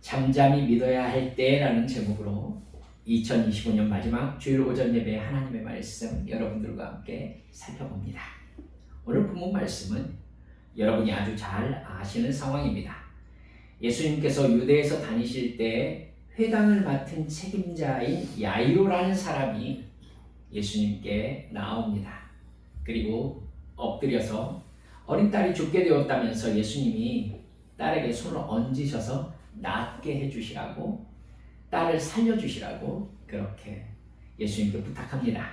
잠잠히 믿어야 할 때라는 제목으로 2025년 마지막 주일 오전 예배 하나님의 말씀 여러분들과 함께 살펴봅니다. 오늘 본문 말씀은 여러분이 아주 잘 아시는 상황입니다. 예수님께서 유대에서 다니실 때 회당을 맡은 책임자인 야이로라는 사람이 예수님께 나옵니다. 그리고 엎드려서 어린 딸이 죽게 되었다면서 예수님이 딸에게 손을 얹으셔서 낫게 해주시라고, 딸을 살려주시라고 그렇게 예수님께 부탁합니다.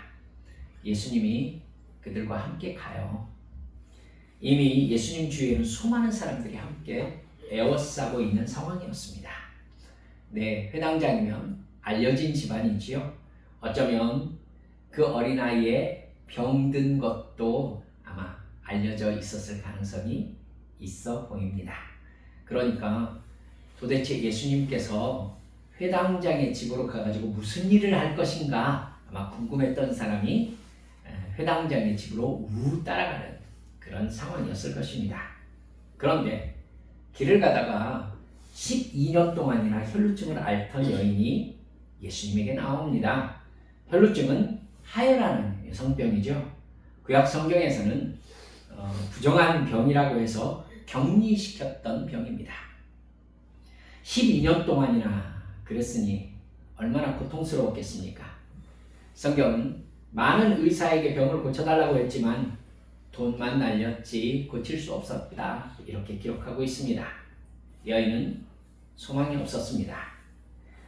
예수님이 그들과 함께 가요. 이미 예수님 주위에는 수많은 사람들이 함께 에워싸고 있는 상황이었습니다. 네, 회당장이면 알려진 집안이지요. 어쩌면 그 어린아이의 병든 것도 아마 알려져 있었을 가능성이 있어 보입니다. 그러니까 도대체 예수님께서 회당장의 집으로 가가지고 무슨 일을 할 것인가 아마 궁금했던 사람이 회당장의 집으로 우 따라가는 그런 상황이었을 것입니다. 그런데 길을 가다가 12년 동안이나 혈루증을 앓던 여인이 예수님에게 나옵니다. 혈루증은 하혈하는 여성병이죠. 구약 성경에서는 부정한 병이라고 해서 격리시켰던 병입니다. 12년 동안이나 그랬으니 얼마나 고통스러웠겠습니까? 성경은 많은 의사에게 병을 고쳐달라고 했지만 돈만 날렸지 고칠 수 없었다 이렇게 기록하고 있습니다. 여인은 소망이 없었습니다.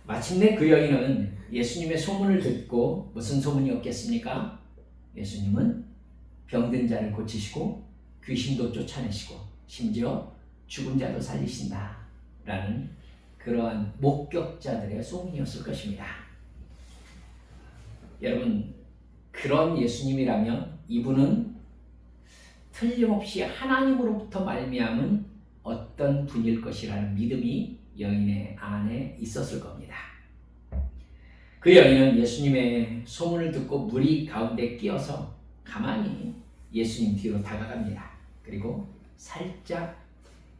마침내 그 여인은 예수님의 소문을 듣고 무슨 소문이었겠습니까? 예수님은 병든 자를 고치시고 귀신도 쫓아내시고 심지어 죽은 자도 살리신다 라는 그러한 목격자들의 소문이었을 것입니다. 여러분, 그런 예수님이라면 이분은 틀림없이 하나님으로부터 말미암은 어떤 분일 것이라는 믿음이 여인의 안에 있었을 겁니다. 그 여인은 예수님의 소문을 듣고 무리 가운데 끼어서 가만히 예수님 뒤로 다가갑니다. 그리고 살짝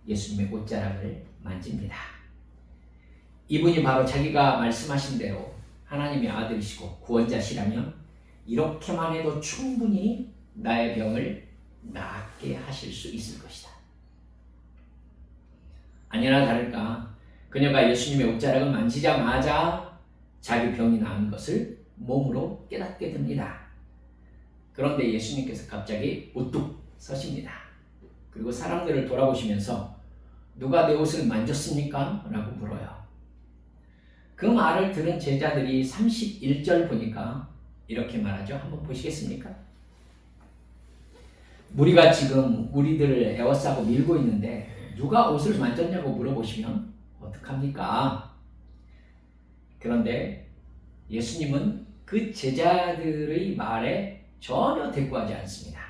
예수님의 옷자락을 만집니다. 이분이 바로 자기가 말씀하신 대로 하나님의 아들이시고 구원자시라면 이렇게만 해도 충분히 나의 병을 낫게 하실 수 있을 것이다. 아니나 다를까 그녀가 예수님의 옷자락을 만지자마자 자기 병이 나은 것을 몸으로 깨닫게 됩니다. 그런데 예수님께서 갑자기 우뚝 서십니다. 그리고 사람들을 돌아보시면서 누가 내 옷을 만졌습니까? 라고 물어요. 그 말을 들은 제자들이 31절 보니까 이렇게 말하죠. 한번 보시겠습니까? 무리가 지금 우리들을 에워싸고 밀고 있는데 누가 옷을 만졌냐고 물어보시면 어떡합니까? 그런데 예수님은 그 제자들의 말에 전혀 대꾸하지 않습니다.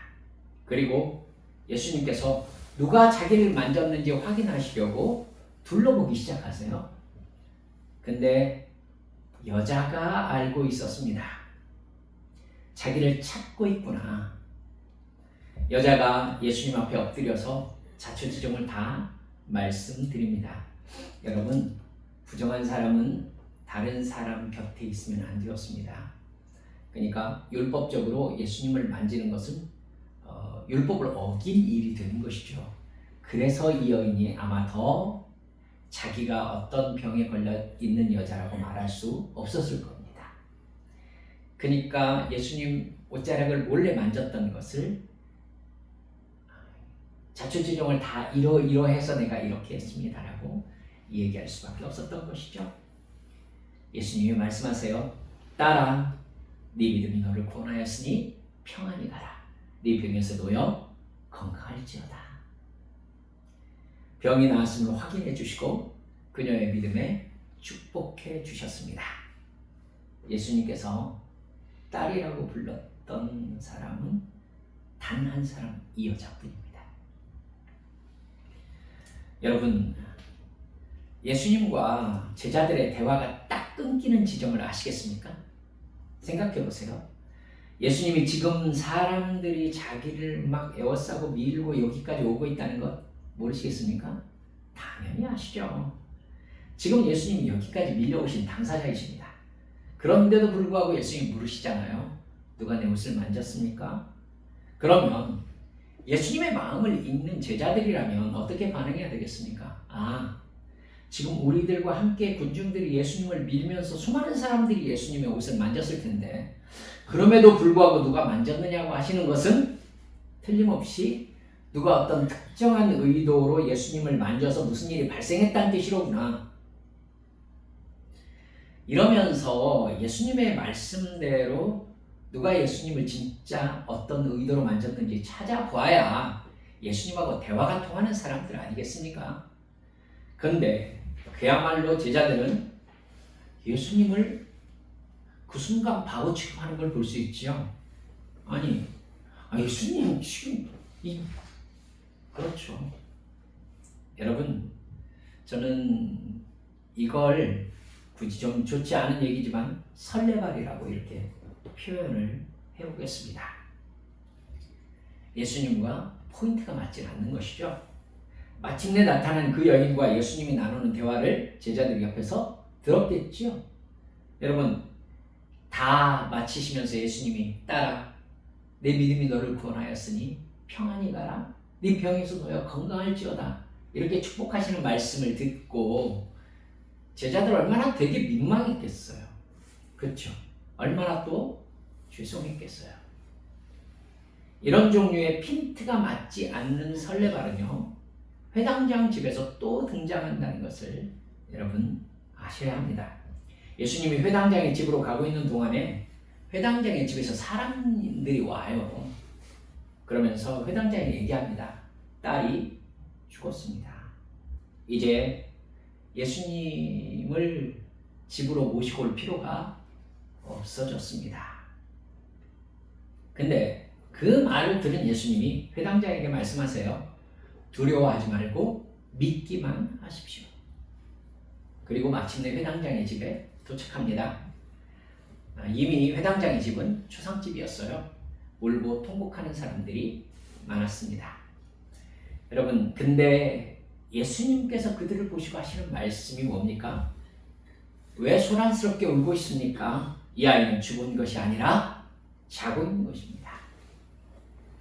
그리고 예수님께서 누가 자기를 만졌는지 확인하시려고 둘러보기 시작하세요. 근데 여자가 알고 있었습니다. 자기를 찾고 있구나. 여자가 예수님 앞에 엎드려서 자초지종을 다 말씀드립니다. 여러분, 부정한 사람은 다른 사람 곁에 있으면 안 되었습니다. 그러니까 율법적으로 예수님을 만지는 것은 율법을 어긴 일이 되는 것이죠. 그래서 이 여인이 아마 더 자기가 어떤 병에 걸려 있는 여자라고 말할 수 없었을 겁니다. 그러니까 예수님 옷자락을 몰래 만졌던 것을 자초지종을 다 이러해서 내가 이렇게 했습니다라고 얘기할 수밖에 없었던 것이죠. 예수님이 말씀하세요. 딸아, 네 믿음이 너를 구원하였으니 평안히 가라. 네 병에서 놓여 건강할지어다. 병이 나았음을 확인해 주시고 그녀의 믿음에 축복해 주셨습니다. 예수님께서 딸이라고 불렀던 사람은 단 한 사람, 이 여자뿐입니다. 여러분, 예수님과 제자들의 대화가 딱 끊기는 지점을 아시겠습니까? 생각해 보세요. 예수님이 지금 사람들이 자기를 막 에워싸고 밀고 여기까지 오고 있다는 것 모르시겠습니까? 당연히 아시죠. 지금 예수님이 여기까지 밀려오신 당사자이십니다. 그런데도 불구하고 예수님이 물으시잖아요. 누가 내 옷을 만졌습니까? 그러면 예수님의 마음을 읽는 제자들이라면 어떻게 반응해야 되겠습니까? 지금 우리들과 함께 군중들이 예수님을 밀면서 수많은 사람들이 예수님의 옷을 만졌을 텐데 그럼에도 불구하고 누가 만졌느냐고 하시는 것은 틀림없이 누가 어떤 특정한 의도로 예수님을 만져서 무슨 일이 발생했다는 뜻이로구나. 이러면서 예수님의 말씀대로 누가 예수님을 진짜 어떤 의도로 만졌는지 찾아봐야 예수님하고 대화가 통하는 사람들 아니겠습니까? 그런데 그야말로 제자들은 예수님을 그 순간 바보 취급하는 걸 볼 수 있지요. 예수님 지금 그렇죠. 여러분, 저는 이걸 굳이 좀 좋지 않은 얘기지만 설레발이라고 이렇게 표현을 해보겠습니다. 예수님과 포인트가 맞지 않는 것이죠. 마침내 나타난 그 여인과 예수님이 나누는 대화를 제자들이 옆에서 들었겠지요. 여러분, 다 마치시면서 예수님이 딸아, 내 믿음이 너를 구원하였으니 평안히 가라. 네 병에서 놓여 건강할지어다. 이렇게 축복하시는 말씀을 듣고 제자들 얼마나 되게 민망했겠어요. 그렇죠? 얼마나 또 죄송했겠어요. 이런 종류의 핀트가 맞지 않는 설레발은요, 회당장 집에서 또 등장한다는 것을 여러분 아셔야 합니다. 예수님이 회당장의 집으로 가고 있는 동안에 회당장의 집에서 사람들이 와요. 그러면서 회당장이 얘기합니다. 딸이 죽었습니다. 이제 예수님을 집으로 모시고 올 필요가 없어졌습니다. 근데 그 말을 들은 예수님이 회당장에게 말씀하세요. 두려워하지 말고 믿기만 하십시오. 그리고 마침내 회당장의 집에 도착합니다. 이미 회당장의 집은 초상집이었어요. 울고 통곡하는 사람들이 많았습니다. 여러분, 근데 예수님께서 그들을 보시고 하시는 말씀이 뭡니까? 왜 소란스럽게 울고 있습니까? 이 아이는 죽은 것이 아니라 자고 있는 것입니다.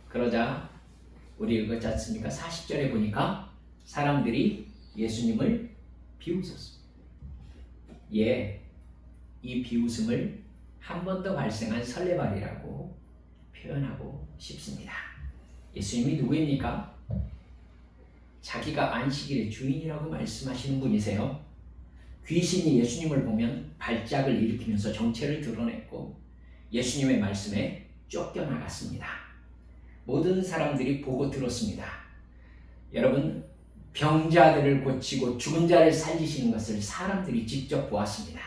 그러자 우리 읽었지 않습니까? 40절에 보니까 사람들이 예수님을 비웃었습니다. 이 비웃음을 한 번 더 발생한 설레발이라고 표현하고 싶습니다. 예수님이 누구입니까? 자기가 안식일의 주인이라고 말씀하시는 분이세요. 귀신이 예수님을 보면 발작을 일으키면서 정체를 드러냈고 예수님의 말씀에 쫓겨나갔습니다. 모든 사람들이 보고 들었습니다. 여러분, 병자들을 고치고 죽은 자를 살리시는 것을 사람들이 직접 보았습니다.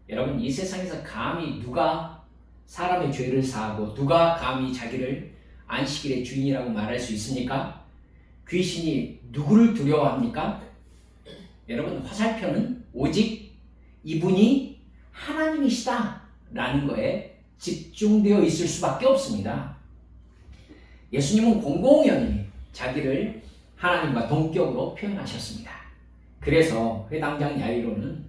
여러분, 이 세상에서 감히 누가 사람의 죄를 사하고 누가 감히 자기를 안식일의 주인이라고 말할 수 있습니까? 귀신이 누구를 두려워합니까? 여러분, 화살표는 오직 이분이 하나님이시다 라는 거에 집중되어 있을 수밖에 없습니다. 예수님은 공공연히 자기를 하나님과 동격으로 표현하셨습니다. 그래서 회당장 야이로는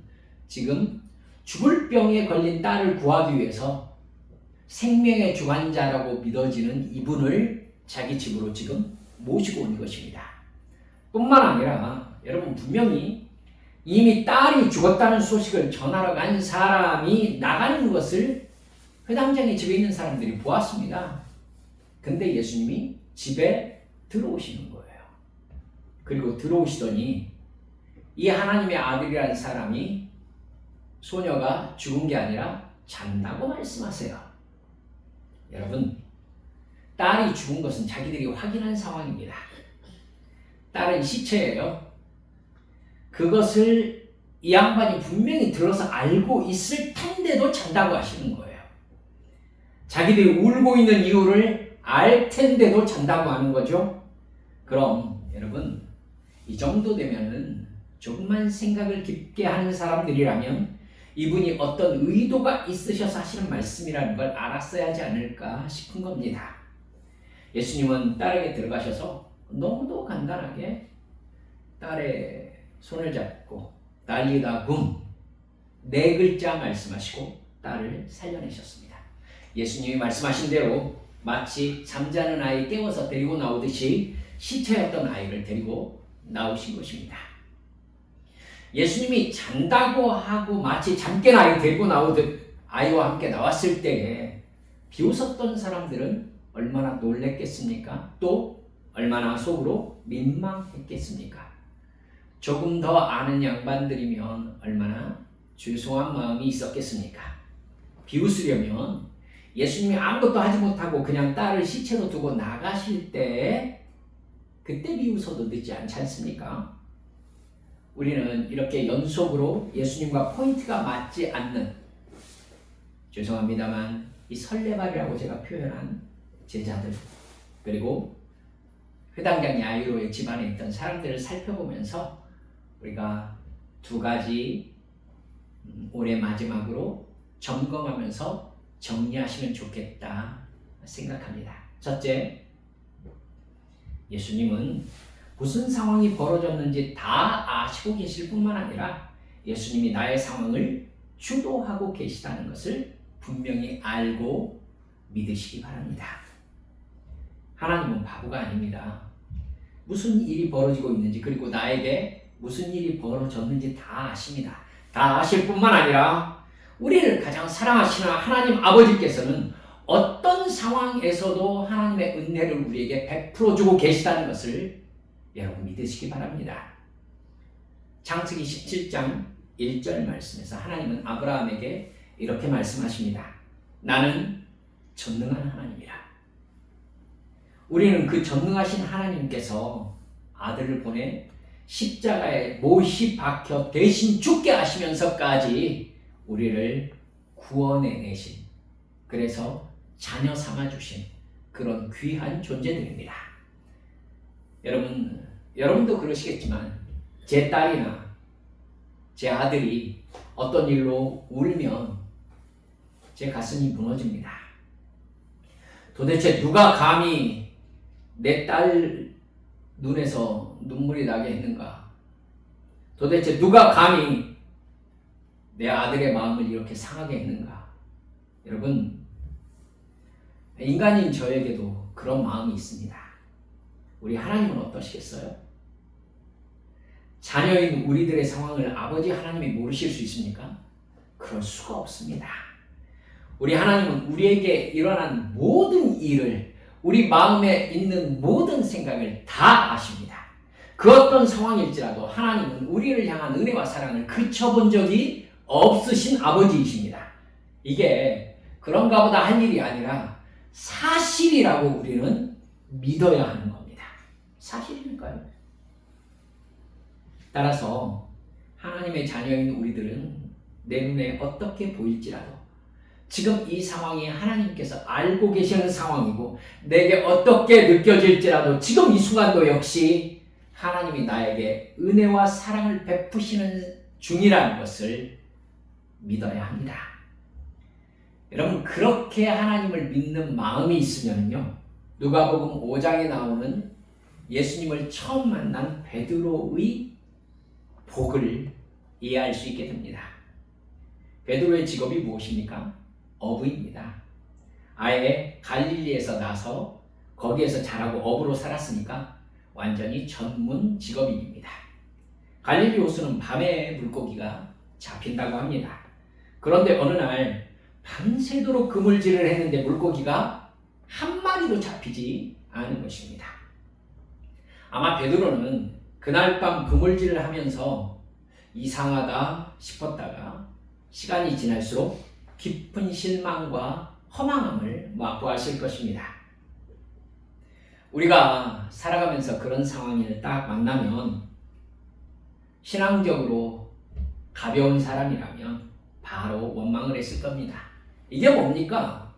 지금 죽을 병에 걸린 딸을 구하기 위해서 생명의 주관자라고 믿어지는 이분을 자기 집으로 지금 모시고 온 것입니다. 뿐만 아니라 여러분, 분명히 이미 딸이 죽었다는 소식을 전하러 간 사람이 나가는 것을 회당장의 집에 있는 사람들이 보았습니다. 근데 예수님이 집에 들어오시는 거예요. 그리고 들어오시더니 이 하나님의 아들이라는 사람이 소녀가 죽은 게 아니라 잔다고 말씀하세요. 여러분, 딸이 죽은 것은 자기들이 확인한 상황입니다. 딸은 시체예요. 그것을 이 양반이 분명히 들어서 알고 있을 텐데도 잔다고 하시는 거예요. 자기들이 울고 있는 이유를 알 텐데도 잔다고 하는 거죠. 그럼 여러분, 이 정도 되면은 조금만 생각을 깊게 하는 사람들이라면 이분이 어떤 의도가 있으셔서 하시는 말씀이라는 걸 알았어야 하지 않을까 싶은 겁니다. 예수님은 딸에게 들어가셔서 너무도 간단하게 딸의 손을 잡고 달리다 굼, 네 글자 말씀하시고 딸을 살려내셨습니다. 예수님이 말씀하신 대로 마치 잠자는 아이 깨워서 데리고 나오듯이 시체였던 아이를 데리고 나오신 것입니다. 예수님이 잔다고 하고 마치 잠깬 아이 데리고 나오듯 아이와 함께 나왔을 때에 비웃었던 사람들은 얼마나 놀랬겠습니까? 또 얼마나 속으로 민망했겠습니까? 조금 더 아는 양반들이면 얼마나 죄송한 마음이 있었겠습니까? 비웃으려면 예수님이 아무것도 하지 못하고 그냥 딸을 시체로 두고 나가실 때 그때 비웃어도 늦지 않지 않습니까? 우리는 이렇게 연속으로 예수님과 포인트가 맞지 않는, 죄송합니다만 이 설레발이라고 제가 표현한 제자들, 그리고 회당장 야이로의 집안에 있던 사람들을 살펴보면서 우리가 두 가지 올해 마지막으로 점검하면서 정리하시면 좋겠다 생각합니다. 첫째, 예수님은 무슨 상황이 벌어졌는지 다 아시고 계실 뿐만 아니라 예수님이 나의 상황을 주도하고 계시다는 것을 분명히 알고 믿으시기 바랍니다. 하나님은 바보가 아닙니다. 무슨 일이 벌어지고 있는지, 그리고 나에게 무슨 일이 벌어졌는지 다 아십니다. 다 아실 뿐만 아니라 우리를 가장 사랑하시는 하나님 아버지께서는 어떤 상황에서도 하나님의 은혜를 우리에게 베풀어 주고 계시다는 것을 여러분 믿으시기 바랍니다. 창세기 17장 1절 말씀에서 하나님은 아브라함에게 이렇게 말씀하십니다. 나는 전능한 하나님이라. 우리는 그 전능하신 하나님께서 아들을 보내 십자가에 못이 박혀 대신 죽게 하시면서까지 우리를 구원해내신, 그래서 자녀 삼아주신 그런 귀한 존재들입니다. 여러분도 그러시겠지만 제 딸이나 제 아들이 어떤 일로 울면 제 가슴이 무너집니다. 도대체 누가 감히 내 딸 눈에서 눈물이 나게 했는가? 도대체 누가 감히 내 아들의 마음을 이렇게 상하게 했는가? 여러분, 인간인 저에게도 그런 마음이 있습니다. 우리 하나님은 어떠시겠어요? 자녀인 우리들의 상황을 아버지 하나님이 모르실 수 있습니까? 그럴 수가 없습니다. 우리 하나님은 우리에게 일어난 모든 일을, 우리 마음에 있는 모든 생각을 다 아십니다. 그 어떤 상황일지라도 하나님은 우리를 향한 은혜와 사랑을 그쳐본 적이 없으신 아버지이십니다. 이게 그런가 보다 할 일이 아니라 사실이라고 우리는 믿어야 하는 겁니다. 사실이니까요. 따라서 하나님의 자녀인 우리들은 내 눈에 어떻게 보일지라도 지금 이 상황이 하나님께서 알고 계시는 상황이고 내게 어떻게 느껴질지라도 지금 이 순간도 역시 하나님이 나에게 은혜와 사랑을 베푸시는 중이라는 것을 믿어야 합니다. 여러분, 그렇게 하나님을 믿는 마음이 있으면요, 누가복음 5장에 나오는 예수님을 처음 만난 베드로의 복을 이해할 수 있게 됩니다. 베드로의 직업이 무엇입니까? 어부입니다. 아예 갈릴리에서 나서 거기에서 자라고 어부로 살았으니까 완전히 전문 직업인입니다. 갈릴리 호수는 밤에 물고기가 잡힌다고 합니다. 그런데 어느 날 밤새도록 그물질을 했는데 물고기가 한 마리도 잡히지 않은 것입니다. 아마 베드로는 그날 밤 그물질을 하면서 이상하다 싶었다가 시간이 지날수록 깊은 실망과 허망함을 맛보았을 것입니다. 우리가 살아가면서 그런 상황을 딱 만나면 신앙적으로 가벼운 사람이라면 바로 원망을 했을 겁니다. 이게 뭡니까?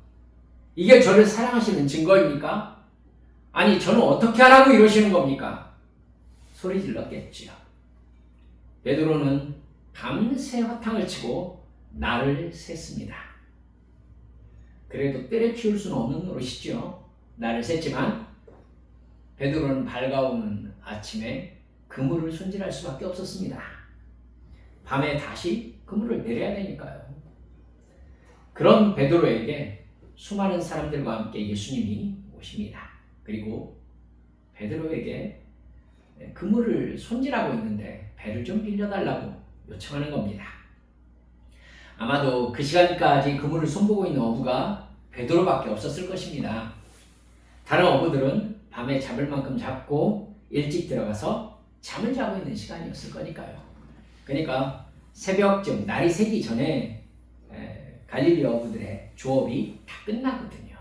이게 저를 사랑하시는 증거입니까? 아니, 저는 어떻게 하라고 이러시는 겁니까? 소리 질렀겠지요. 베드로는 밤새 화탕을 치고 나를 샜습니다. 그래도 때려 키울 수는 없는 노릇이죠. 나를 샜지만 베드로는 밝아오는 아침에 그물을 손질할 수밖에 없었습니다. 밤에 다시 그물을 내려야 되니까요. 그런 베드로에게 수많은 사람들과 함께 예수님이 오십니다. 그리고 베드로에게 그물을 손질하고 있는데 배를 좀 빌려달라고 요청하는 겁니다. 아마도 그 시간까지 그물을 손보고 있는 어부가 베드로밖에 없었을 것입니다. 다른 어부들은 밤에 잡을 만큼 잡고 일찍 들어가서 잠을 자고 있는 시간이었을 거니까요. 그러니까 새벽쯤 날이 새기 전에 갈릴리 어부들의 조업이 다 끝나거든요.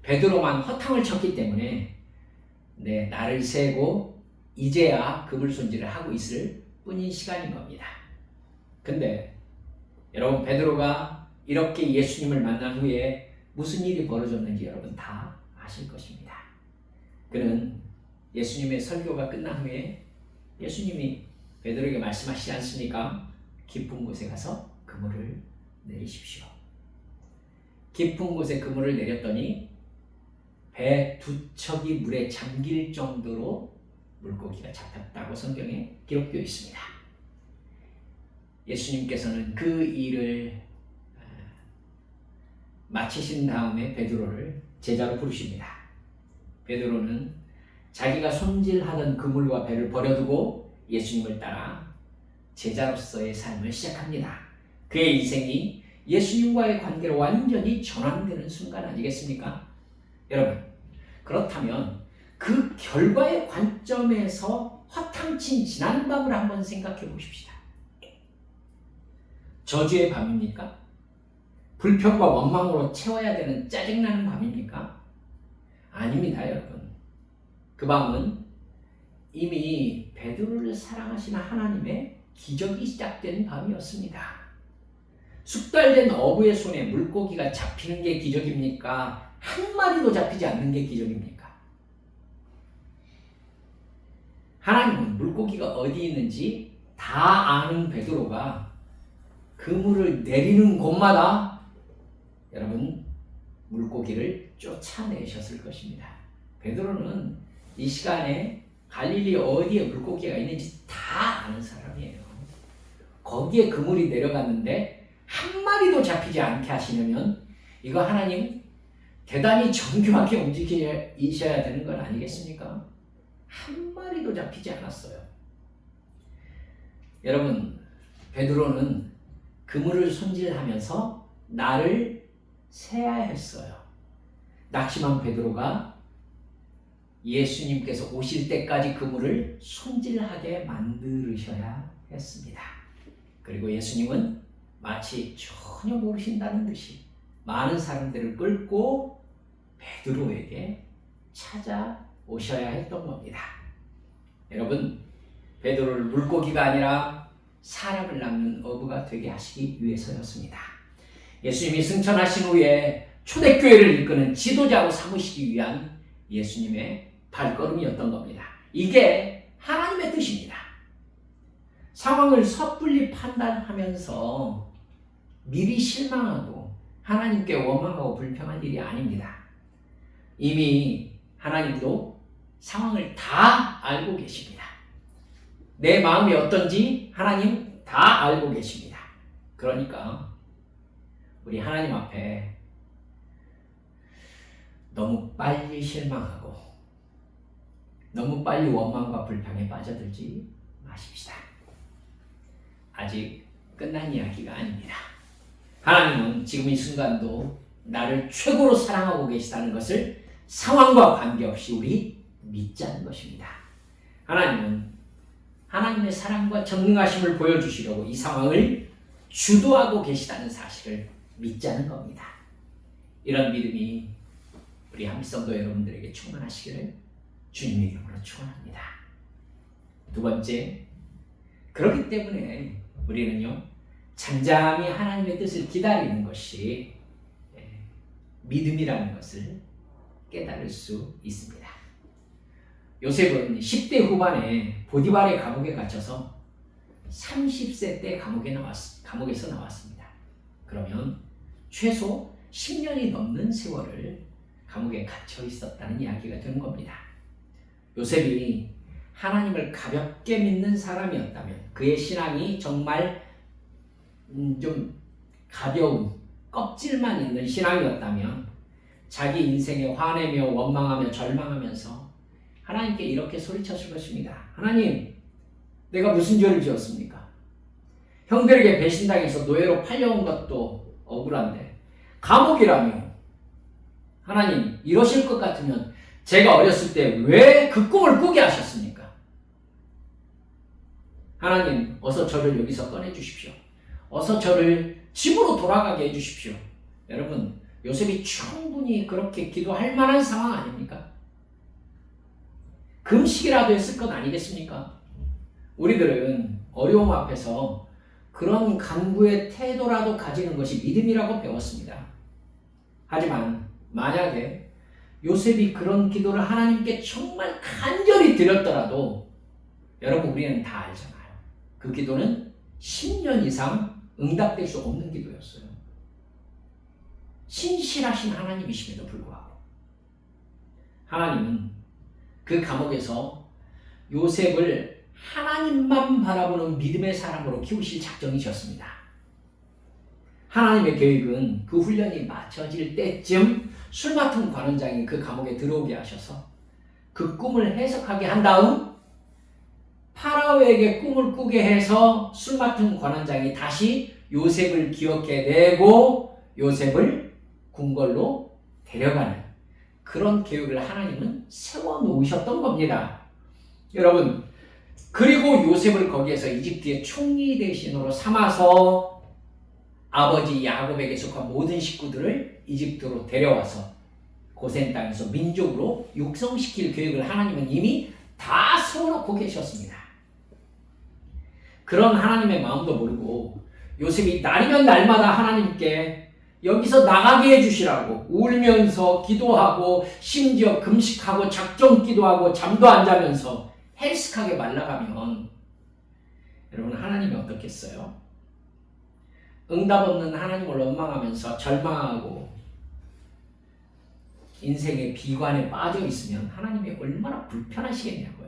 베드로만 허탕을 쳤기 때문에 날을 새고 이제야 그물 손질을 하고 있을 뿐인 시간인 겁니다. 근데 여러분, 베드로가 이렇게 예수님을 만난 후에 무슨 일이 벌어졌는지 여러분 다 아실 것입니다. 그는 예수님의 설교가 끝난 후에 예수님이 베드로에게 말씀하시지 않습니까? 깊은 곳에 가서 그물을 내리십시오. 깊은 곳에 그물을 내렸더니 배 두 척이 물에 잠길 정도로 물고기가 잡혔다고 성경에 기록되어 있습니다. 예수님께서는 그 일을 마치신 다음에 베드로를 제자로 부르십니다. 베드로는 자기가 손질하던 그물과 배를 버려두고 예수님을 따라 제자로서의 삶을 시작합니다. 그의 인생이 예수님과의 관계로 완전히 전환되는 순간 아니겠습니까? 여러분, 그렇다면 그 결과의 관점에서 허탕친 지난밤을 한번 생각해 보십시다. 저주의 밤입니까? 불평과 원망으로 채워야 되는 짜증나는 밤입니까? 아닙니다, 여러분. 그 밤은 이미 베드로를 사랑하시는 하나님의 기적이 시작된 밤이었습니다. 숙달된 어부의 손에 물고기가 잡히는 게 기적입니까? 한 마리도 잡히지 않는 게 기적입니까? 하나님은 물고기가 어디 있는지 다 아는 베드로가 그물을 내리는 곳마다 여러분 물고기를 쫓아내셨을 것입니다. 베드로는 이 시간에 갈릴리 어디에 물고기가 있는지 다 아는 사람이에요. 거기에 그물이 내려갔는데 한 마리도 잡히지 않게 하시려면 이거 하나님 대단히 정교하게 움직이셔야 되는 건 아니겠습니까? 한 마리도 잡히지 않았어요. 여러분, 베드로는 그물을 손질하면서 날을 새야 했어요. 낙심한 베드로가 예수님께서 오실 때까지 그물을 손질하게 만드셔야 했습니다. 그리고 예수님은 마치 전혀 모르신다는 듯이 많은 사람들을 끌고 베드로에게 찾아오셔야 했던 겁니다. 여러분, 베드로를 물고기가 아니라 사람을 낚는 어부가 되게 하시기 위해서였습니다. 예수님이 승천하신 후에 초대교회를 이끄는 지도자로 삼으시기 위한 예수님의 발걸음이었던 겁니다. 이게 하나님의 뜻입니다. 상황을 섣불리 판단하면서 미리 실망하고 하나님께 원망하고 불평할 일이 아닙니다. 이미 하나님도 상황을 다 알고 계십니다. 내 마음이 어떤지 하나님 다 알고 계십니다. 그러니까 우리 하나님 앞에 너무 빨리 실망하고 너무 빨리 원망과 불평에 빠져들지 마십시다. 아직 끝난 이야기가 아닙니다. 하나님은 지금 이 순간도 나를 최고로 사랑하고 계시다는 것을 상황과 관계없이 우리 믿자는 것입니다. 하나님은 하나님의 사랑과 전능하심을 보여주시려고 이 상황을 주도하고 계시다는 사실을 믿자는 겁니다. 이런 믿음이 우리 한빛성도 여러분들에게 충만하시기를 주님의 이름으로 축원합니다. 두 번째, 그렇기 때문에 우리는요 잠잠히 하나님의 뜻을 기다리는 것이 믿음이라는 것을 깨달을 수 있습니다. 요셉은 10대 후반에 보디발의 감옥에 갇혀서 30세 때 감옥에서 나왔습니다. 그러면 최소 10년이 넘는 세월을 감옥에 갇혀 있었다는 이야기가 되는 겁니다. 요셉이 하나님을 가볍게 믿는 사람이었다면, 그의 신앙이 정말 좀 가벼운 껍질만 있는 신앙이었다면, 자기 인생에 화내며 원망하며 절망하면서 하나님께 이렇게 소리쳤을 것입니다. 하나님, 내가 무슨 죄를 지었습니까? 형들에게 배신당해서 노예로 팔려온 것도 억울한데 감옥이라며. 하나님, 이러실 것 같으면 제가 어렸을 때 왜 그 꿈을 꾸게 하셨습니까? 하나님, 어서 저를 여기서 꺼내주십시오. 어서 저를 집으로 돌아가게 해주십시오. 여러분, 요셉이 충분히 그렇게 기도할 만한 상황 아닙니까? 금식이라도 했을 것 아니겠습니까? 우리들은 어려움 앞에서 그런 간구의 태도라도 가지는 것이 믿음이라고 배웠습니다. 하지만 만약에 요셉이 그런 기도를 하나님께 정말 간절히 드렸더라도, 여러분, 우리는 다 알잖아요. 그 기도는 10년 이상 응답될 수 없는 기도였어요. 신실하신 하나님이심에도 불구하고 하나님은 그 감옥에서 요셉을 하나님만 바라보는 믿음의 사람으로 키우실 작정이셨습니다. 하나님의 계획은 그 훈련이 마쳐질 때쯤 술 맡은 관원장이 그 감옥에 들어오게 하셔서 그 꿈을 해석하게 한 다음 파라오에게 꿈을 꾸게 해서 술 맡은 관원장이 다시 요셉을 기억해내고 요셉을 궁궐로 데려가는 그런 계획을 하나님은 세워놓으셨던 겁니다. 여러분, 그리고 요셉을 거기에서 이집트의 총리 대신으로 삼아서 아버지 야곱에게 속한 모든 식구들을 이집트로 데려와서 고센 땅에서 민족으로 육성시킬 계획을 하나님은 이미 다 세워놓고 계셨습니다. 그런 하나님의 마음도 모르고 요셉이 날이면 날마다 하나님께 여기서 나가게 해주시라고 울면서 기도하고 심지어 금식하고 작정 기도하고 잠도 안 자면서 헬스하게 말라가면 여러분, 하나님이 어떻겠어요? 응답 없는 하나님을 원망하면서 절망하고 인생의 비관에 빠져 있으면 하나님이 얼마나 불편하시겠냐고요.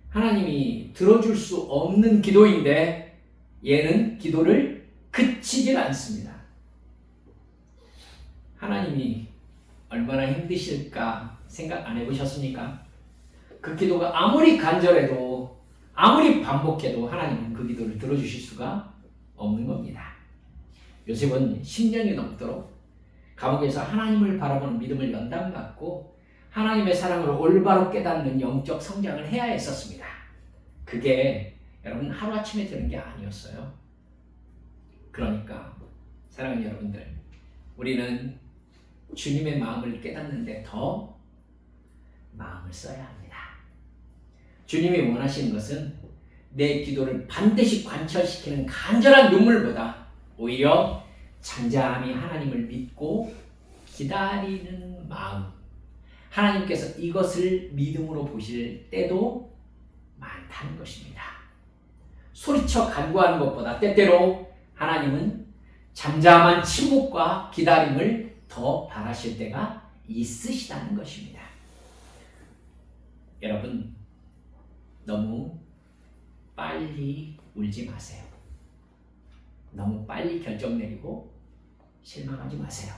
하나님이 들어줄 수 없는 기도인데 얘는 기도를 그치질 않습니다. 하나님이 얼마나 힘드실까 생각 안 해보셨습니까? 그 기도가 아무리 간절해도 아무리 반복해도 하나님은 그 기도를 들어주실 수가 없는 겁니다. 요셉은 10년이 넘도록 감옥에서 하나님을 바라보는 믿음을 연단받고 하나님의 사랑을 올바로 깨닫는 영적 성장을 해야 했었습니다. 그게 여러분 하루아침에 되는 게 아니었어요. 그러니까 사랑하는 여러분들, 우리는 주님의 마음을 깨닫는데 더 마음을 써야 합니다. 주님이 원하시는 것은 내 기도를 반드시 관철시키는 간절한 눈물보다 오히려 잠잠히 하나님을 믿고 기다리는 마음, 하나님께서 이것을 믿음으로 보실 때도 많다는 것입니다. 소리쳐 간구하는 것보다 때때로 하나님은 잠잠한 침묵과 기다림을 더 바라실 때가 있으시다는 것입니다. 여러분, 너무 빨리 울지 마세요. 너무 빨리 결정 내리고 실망하지 마세요.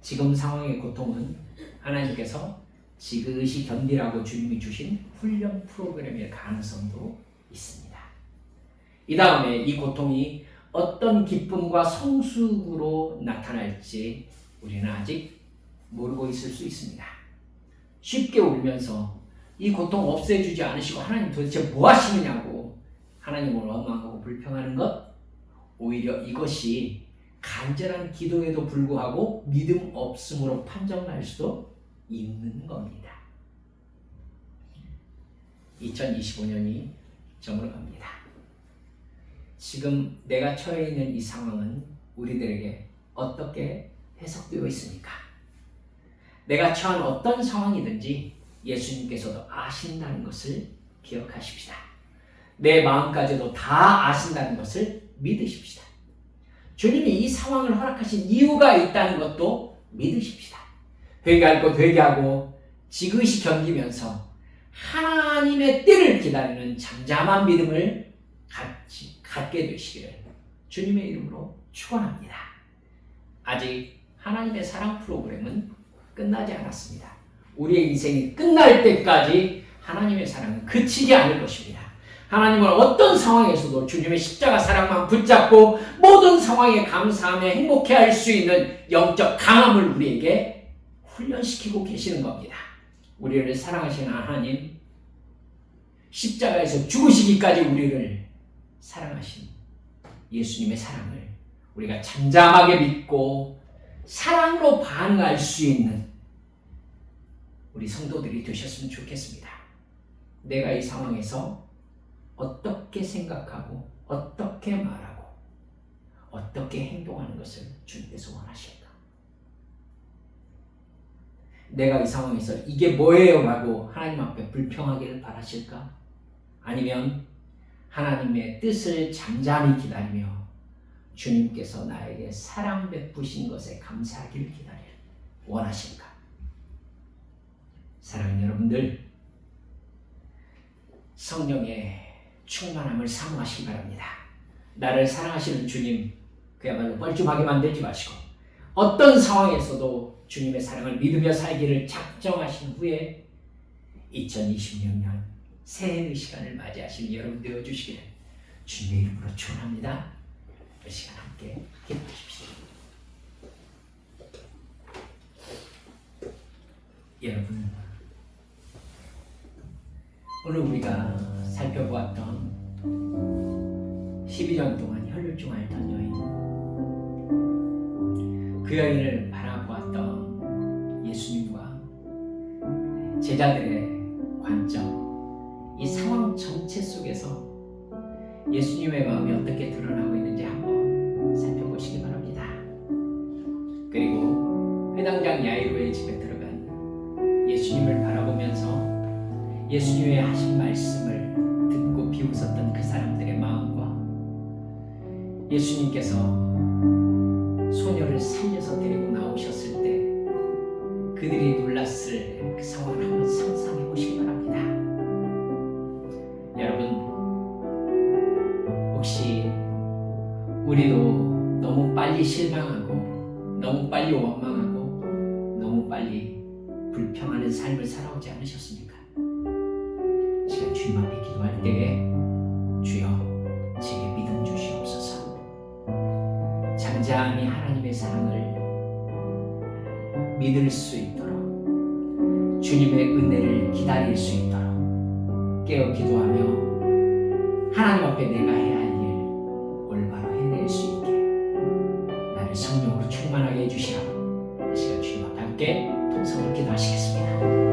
지금 상황의 고통은 하나님께서 지그시 견디라고 주님이 주신 훈련 프로그램일 가능성도 있습니다. 이 다음에 이 고통이 어떤 기쁨과 성숙으로 나타날지 우리는 아직 모르고 있을 수 있습니다. 쉽게 울면서 이 고통 없애주지 않으시고 하나님 도대체 뭐 하시느냐고 하나님을 원망하고 불평하는 것, 오히려 이것이 간절한 기도에도 불구하고 믿음 없음으로 판정날 수도 있는 겁니다. 2025년이 저물어갑니다. 지금 내가 처해 있는 이 상황은 우리들에게 어떻게 해석되어 있습니까? 내가 처한 어떤 상황이든지 예수님께서도 아신다는 것을 기억하십시다. 내 마음까지도 다 아신다는 것을 믿으십시다. 주님이 이 상황을 허락하신 이유가 있다는 것도 믿으십시다. 회개할 것 회개하고 지그시 견디면서 하나님의 때를 기다리는 잠잠한 믿음을 갖게 되시기를 주님의 이름으로 축원합니다. 아직 하나님의 사랑 프로그램은 끝나지 않았습니다. 우리의 인생이 끝날 때까지 하나님의 사랑은 그치지 않을 것입니다. 하나님은 어떤 상황에서도 주님의 십자가 사랑만 붙잡고 모든 상황에 감사하며 행복해할 수 있는 영적 강함을 우리에게 훈련시키고 계시는 겁니다. 우리를 사랑하시는 하나님, 십자가에서 죽으시기까지 우리를 사랑하신 예수님의 사랑을 우리가 잠잠하게 믿고 사랑으로 반응할 수 있는 우리 성도들이 되셨으면 좋겠습니다. 내가 이 상황에서 어떻게 생각하고 어떻게 말하고 어떻게 행동하는 것을 주님께서 원하실까? 내가 이 상황에서 이게 뭐예요? 라고 하나님 앞에 불평하기를 바라실까? 아니면 하나님의 뜻을 잠잠히 기다리며 주님께서 나에게 사랑 베푸신 것에 감사하기를 원하실까? 사랑하는 여러분들, 성령의 충만함을 사모하시기 바랍니다. 나를 사랑하시는 주님, 그야말로 뻘쭘하게 만들지 마시고 어떤 상황에서도 주님의 사랑을 믿으며 살기를 작정하신 후에 2026년 새해의 시간을 맞이하신 여러분 되어주시기를 주님의 이름으로 축원합니다. 이 시간 함께 기도하십시오. 여러분, 오늘 우리가 살펴보았던 12년 동안 혈류증 앓던 여인, 그 여인을 바라보았던 예수님과 제자들의 관점, 이 상황 전체 속에서 예수님의 마음이 어떻게 드러나고 있는지 한번 살펴보시기 바랍니다. 그리고 회당장 야이로의 집에 들어간 예수님을 바라보면서 예수님의 하신 말씀을 듣고 비웃었던 그 사람들의 마음과 예수님께서 소녀를 살려서 데리고 나오셨을 때 그들이 놀랐을 그 상황을 한번 상상해 보시기 바랍니다. 여러분, 혹시 우리도 너무 빨리 실망하고 너무 빨리 원망하고 너무 빨리 불평하는 삶을 살아오지 않으셨습니까? 제가 주님 앞에 기도할 때에 주여 제게 믿음 주시옵소서. 잠잠히 하나님의 사랑을 믿을 수 있도록 주님의 은혜를 기다릴 수 있도록 깨어 기도하며 하나님 앞에 내가 해야 할 일 올바로 해낼 수 있게 나를 성령으로 충만하게 해주시라고 이 시간 주님 앞에 함께 통성으로 기도하시겠습니다.